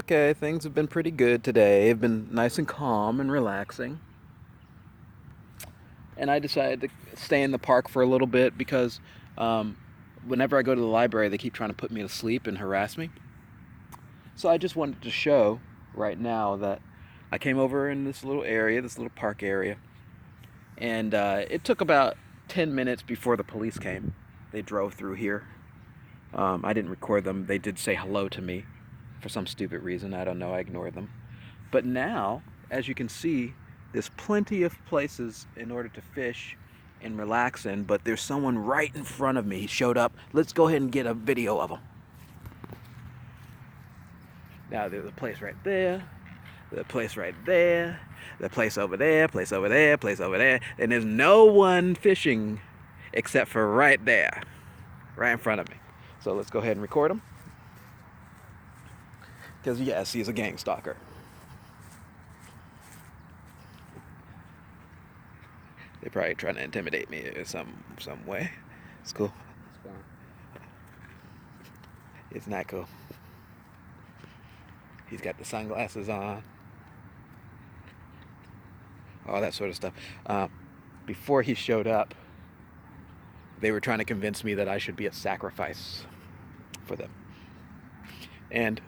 Okay, things have been pretty good today. They've been nice and calm and relaxing. And I decided to stay in the park for a little bit because um, whenever I go to the library, they keep trying to put me to sleep and harass me. So I just wanted to show right now that I came over in this little area, this little park area, and it took about 10 minutes before the police came. They drove through here. I didn't record them. They did say hello to me for some stupid reason. I don't know. I ignored them. But now, as you can see, there's plenty of places in order to fish and relax in, but there's someone right in front of me. He showed up. Let's go ahead and get a video of him. Now, there's a place right there, the place right there, the place over there, place over there, place over there, and there's no one fishing except for right there, right in front of me. So let's go ahead and record him, because yes, he's a gang stalker. They're probably trying to intimidate me in some way. It's cool. It's not cool. He's got the sunglasses on, all that sort of stuff. Before he showed up, they were trying to convince me that I should be a sacrifice for them. And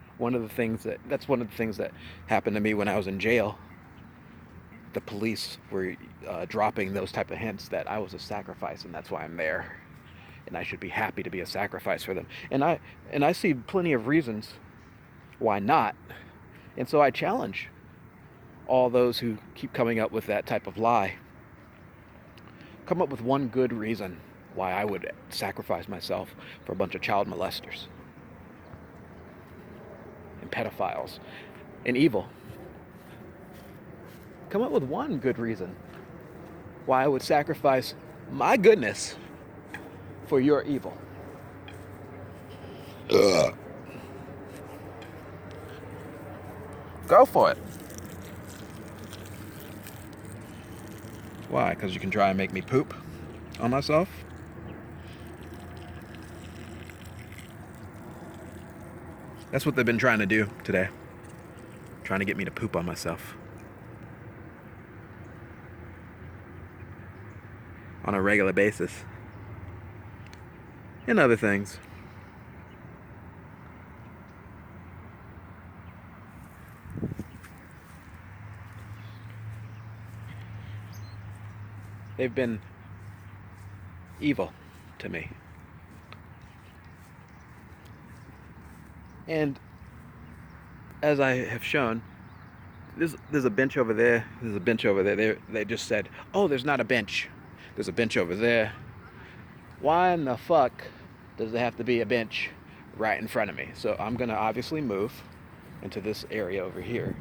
that's one of the things that happened to me when I was in jail. The police were dropping those type of hints that I was a sacrifice, and that's why I'm there, and I should be happy to be a sacrifice for them. And I see plenty of reasons why not. And so I challenge all those who keep coming up with that type of lie. Come up with one good reason why I would sacrifice myself for a bunch of child molesters and pedophiles and evil. Come up with one good reason why I would sacrifice my goodness for your evil. Ugh. Go for it. Why? Because you can try and make me poop on myself? That's what they've been trying to do today. Trying to get me to poop on myself. On a regular basis. And other things. They've been evil to me. And as I have shown, there's a bench over there. There's a bench over there. They just said, oh, there's not a bench. There's a bench over there. Why in the fuck does there have to be a bench right in front of me? So I'm going to obviously move into this area over here.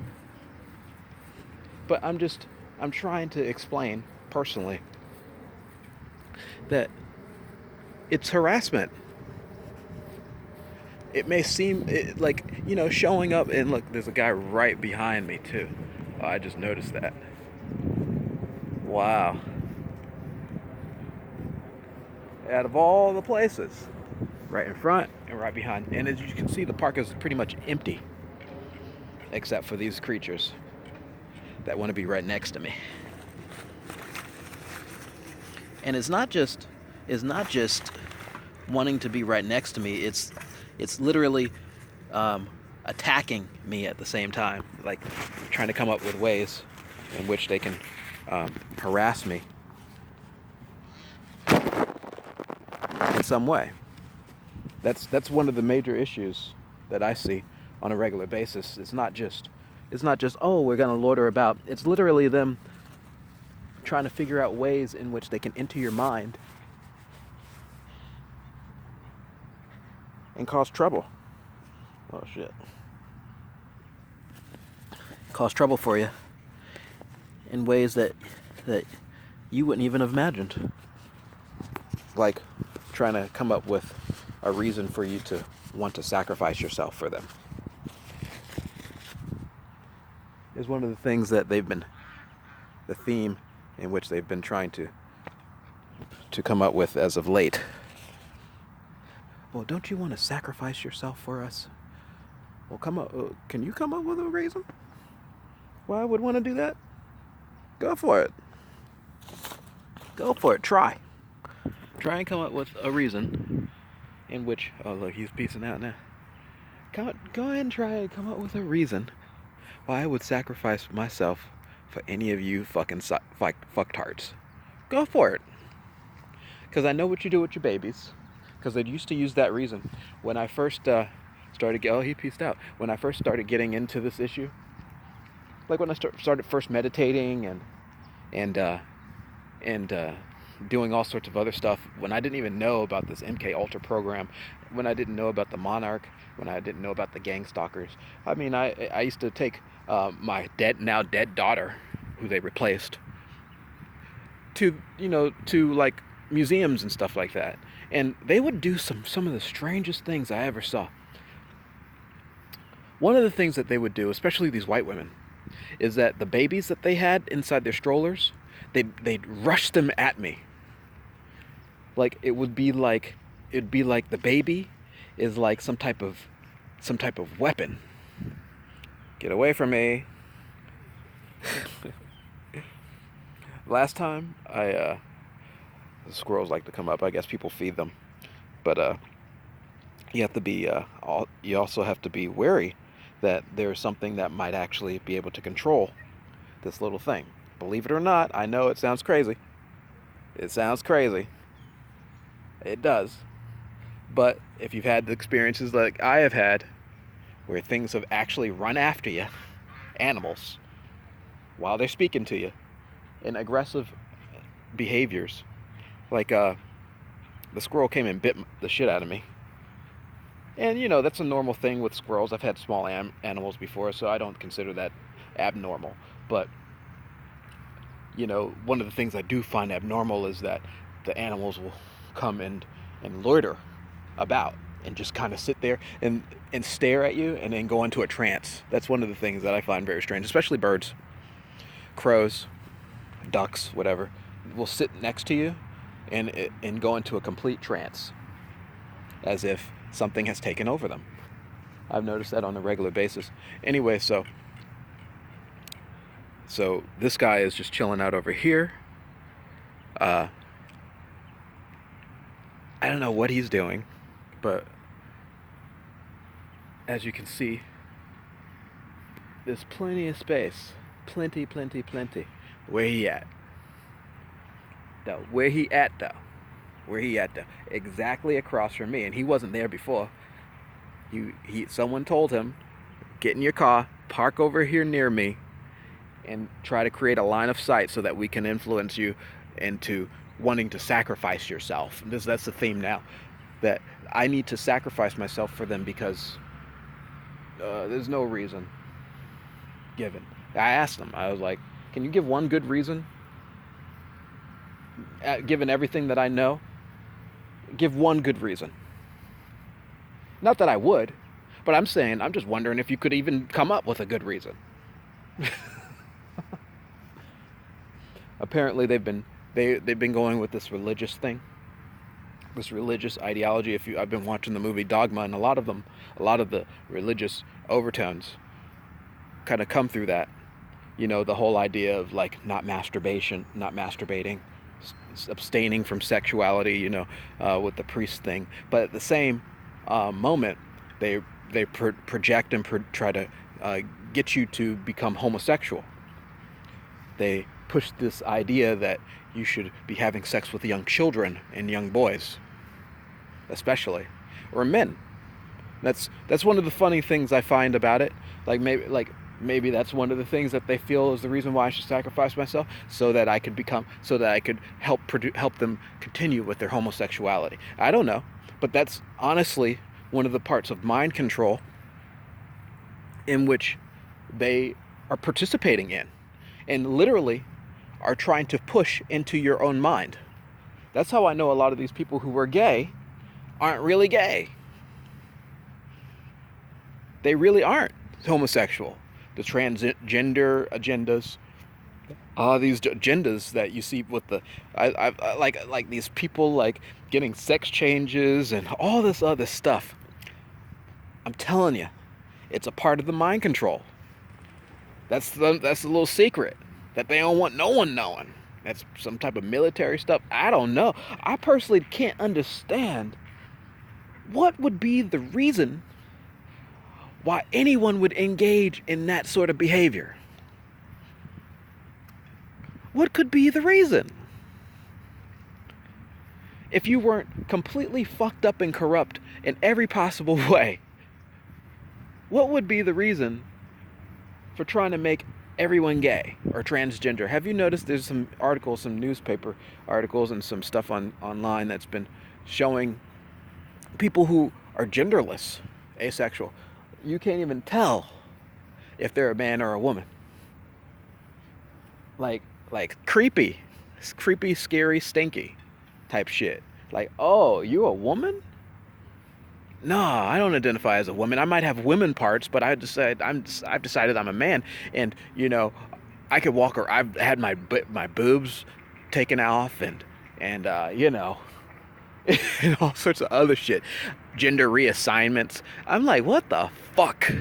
But I'm trying to explain personally that it's harassment. It may seem like, showing up, and look, there's a guy right behind me too. Oh, I just noticed that. Wow. Out of all the places, right in front and right behind. And as you can see, the park is pretty much empty, except for these creatures that want to be right next to me. And it's not just wanting to be right next to me. It's literally attacking me at the same time, like trying to come up with ways in which they can harass me in some way. That's one of the major issues that I see on a regular basis. It's not just oh, we're gonna loiter about. It's literally them trying to figure out ways in which they can enter your mind and cause trouble. Oh shit. Cause trouble for you in ways that you wouldn't even have imagined. Like trying to come up with a reason for you to want to sacrifice yourself for them. Is one of the things that the theme in which they've been trying to come up with as of late. Well, don't you want to sacrifice yourself for us? Well, come up. Can you come up with a reason why I would want to do that? Go for it. Go for it. Try. Try and come up with a reason in which. Oh, look, he's peacing out now. Go ahead and try and come up with a reason why I would sacrifice myself for any of you fucking fucktards. Go for it. Because I know what you do with your babies. Because I used to use that reason when I first started. Oh, he pieced out. When I first started getting into this issue, like when I started first meditating and doing all sorts of other stuff, when I didn't even know about this MK Ultra program, when I didn't know about the Monarch, when I didn't know about the gang stalkers. I mean, I used to take my now dead daughter, who they replaced, to like museums and stuff like that, and they would do some of the strangest things I ever saw. One of the things that they would do, especially these white women, is that the babies that they had inside their strollers, they'd rush them at me. Like it'd be like the baby is like some type of weapon. Get away from me. Last time the squirrels like to come up. I guess people feed them, but you have to be you also have to be wary that there's something that might actually be able to control this little thing. Believe it or not, I know it sounds crazy. It sounds crazy. It does. But if you've had the experiences like I have had, where things have actually run after you, animals, while they're speaking to you, in aggressive behaviors, like the squirrel came and bit the shit out of me. And that's a normal thing with squirrels. I've had small animals before, so I don't consider that abnormal. But one of the things I do find abnormal is that the animals will come and loiter about and just kind of sit there and stare at you and then go into a trance. That's one of the things that I find very strange, especially birds, crows, ducks, whatever, will sit next to you and go into a complete trance, as if something has taken over them. I've noticed that on a regular basis. Anyway, so this guy is just chilling out over here. I don't know what he's doing, but as you can see, there's plenty of space. Plenty. Where he at? Where he at though? Exactly across from me, and he wasn't there before. Someone told him, get in your car, park over here near me, and try to create a line of sight so that we can influence you into wanting to sacrifice yourself. That's the theme now, that I need to sacrifice myself for them because there's no reason given. I asked them, I was like, can you give one good reason? Given everything that I know, give one good reason. Not that I would, but I'm just wondering if you could even come up with a good reason. Apparently they've been going with this religious thing, this religious ideology. I've been watching the movie Dogma, and a lot of the religious overtones kind of come through that. The whole idea of like not masturbating, abstaining from sexuality, with the priest thing. But at the same moment, they project and try to get you to become homosexual. They push this idea that you should be having sex with young children and young boys, especially, or men. That's one of the funny things I find about it. Maybe that's one of the things that they feel is the reason why I should sacrifice myself, so that I could help them continue with their homosexuality. I don't know, but that's honestly one of the parts of mind control in which they are participating in, and literally are trying to push into your own mind. That's how I know a lot of these people who are gay aren't really gay. They really aren't homosexual. The transgender agendas, these agendas that you see with I like these people like getting sex changes and all this other stuff. I'm telling you, It's a part of the mind control. That's the little secret that they don't want no one knowing. That's some type of military stuff. I don't know. I personally can't understand what would be the reason why anyone would engage in that sort of behavior. What could be the reason? If you weren't completely fucked up and corrupt in every possible way, what would be the reason for trying to make everyone gay or transgender? Have you noticed there's some articles, some newspaper articles and some stuff online that's been showing people who are genderless, asexual. You can't even tell if they're a man or a woman. Like creepy, scary, stinky type shit. Like, oh, you a woman? No, I don't identify as a woman. I might have women parts, but I've decided I'm a man, and I could walk. Or I've had my boobs taken off, and and all sorts of other shit, gender reassignments. I'm like, what the fuck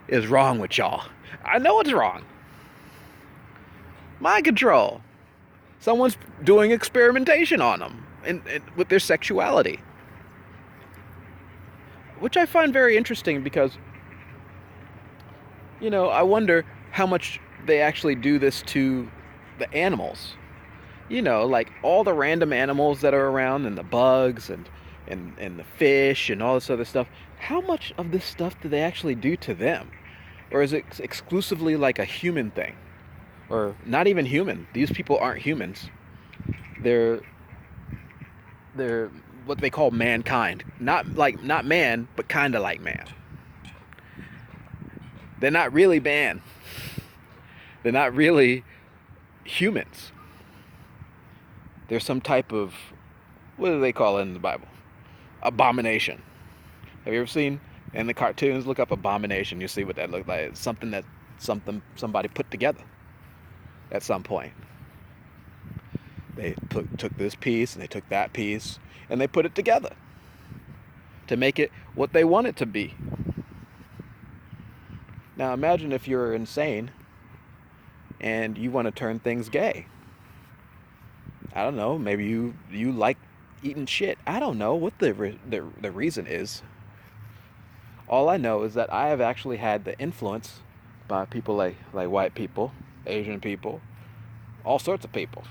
is wrong with y'all? I know it's wrong. Mind control. Someone's doing experimentation on them and with their sexuality, which I find very interesting because, I wonder how much they actually do this to the animals. Like all the random animals that are around and the bugs and the fish and all this other stuff. How much of this stuff do they actually do to them? Or is it exclusively like a human thing? Or not even human. These people aren't humans. They're what they call mankind. Not man, but kind of like man. They're not really man. They're not really humans. There's some type of, what do they call it in the Bible? Abomination. Have you ever seen in the cartoons? Look up abomination. You see what that looks like. It's something that somebody put together at some point. They took this piece and they took that piece and they put it together to make it what they want it to be. Now imagine if you're insane and you want to turn things gay. I don't know, maybe you like eating shit. I don't know what the reason is. All I know is that I have actually had the influence by people like white people, Asian people, all sorts of people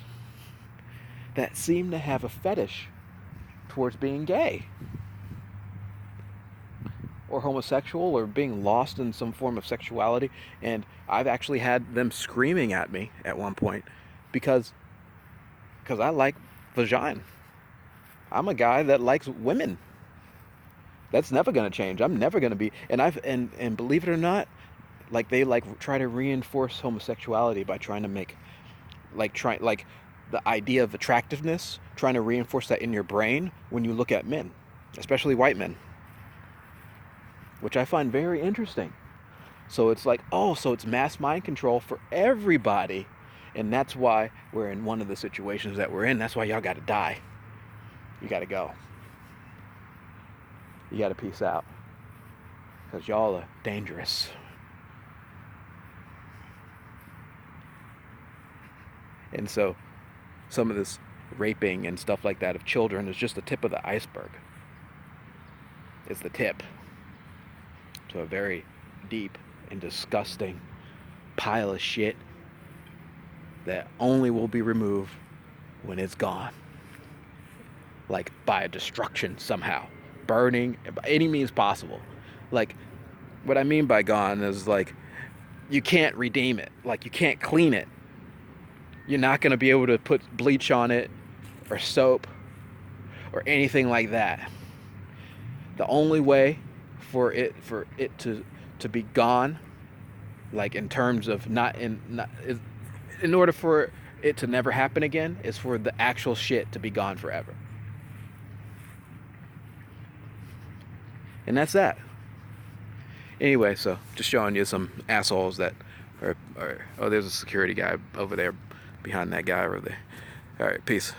that seem to have a fetish towards being gay or homosexual or being lost in some form of sexuality. And I've actually had them screaming at me at one point because I like vagina. I'm a guy that likes women. That's never going to change. I'm never going to be. And and believe it or not, like they try to reinforce homosexuality by trying to make the idea of attractiveness, trying to reinforce that in your brain when you look at men, especially white men, which I find very interesting. So it's like, oh, so it's mass mind control for everybody. And that's why we're in one of the situations that we're in. That's why y'all got to die. You got to go. You got to peace out. Because y'all are dangerous. And so some of this raping and stuff like that of children is just the tip of the iceberg. It's the tip to a very deep and disgusting pile of shit that only will be removed when it's gone. Like by a destruction somehow. Burning, by any means possible. Like, what I mean by gone is like, you can't redeem it. Like, you can't clean it. You're not going to be able to put bleach on it or soap or anything like that. The only way for it to be gone, like in terms of in order for it to never happen again, is for the actual shit to be gone forever. And that's that. Anyway, so just showing you some assholes that are oh, there's a security guy over there behind that guy over there. All right, peace.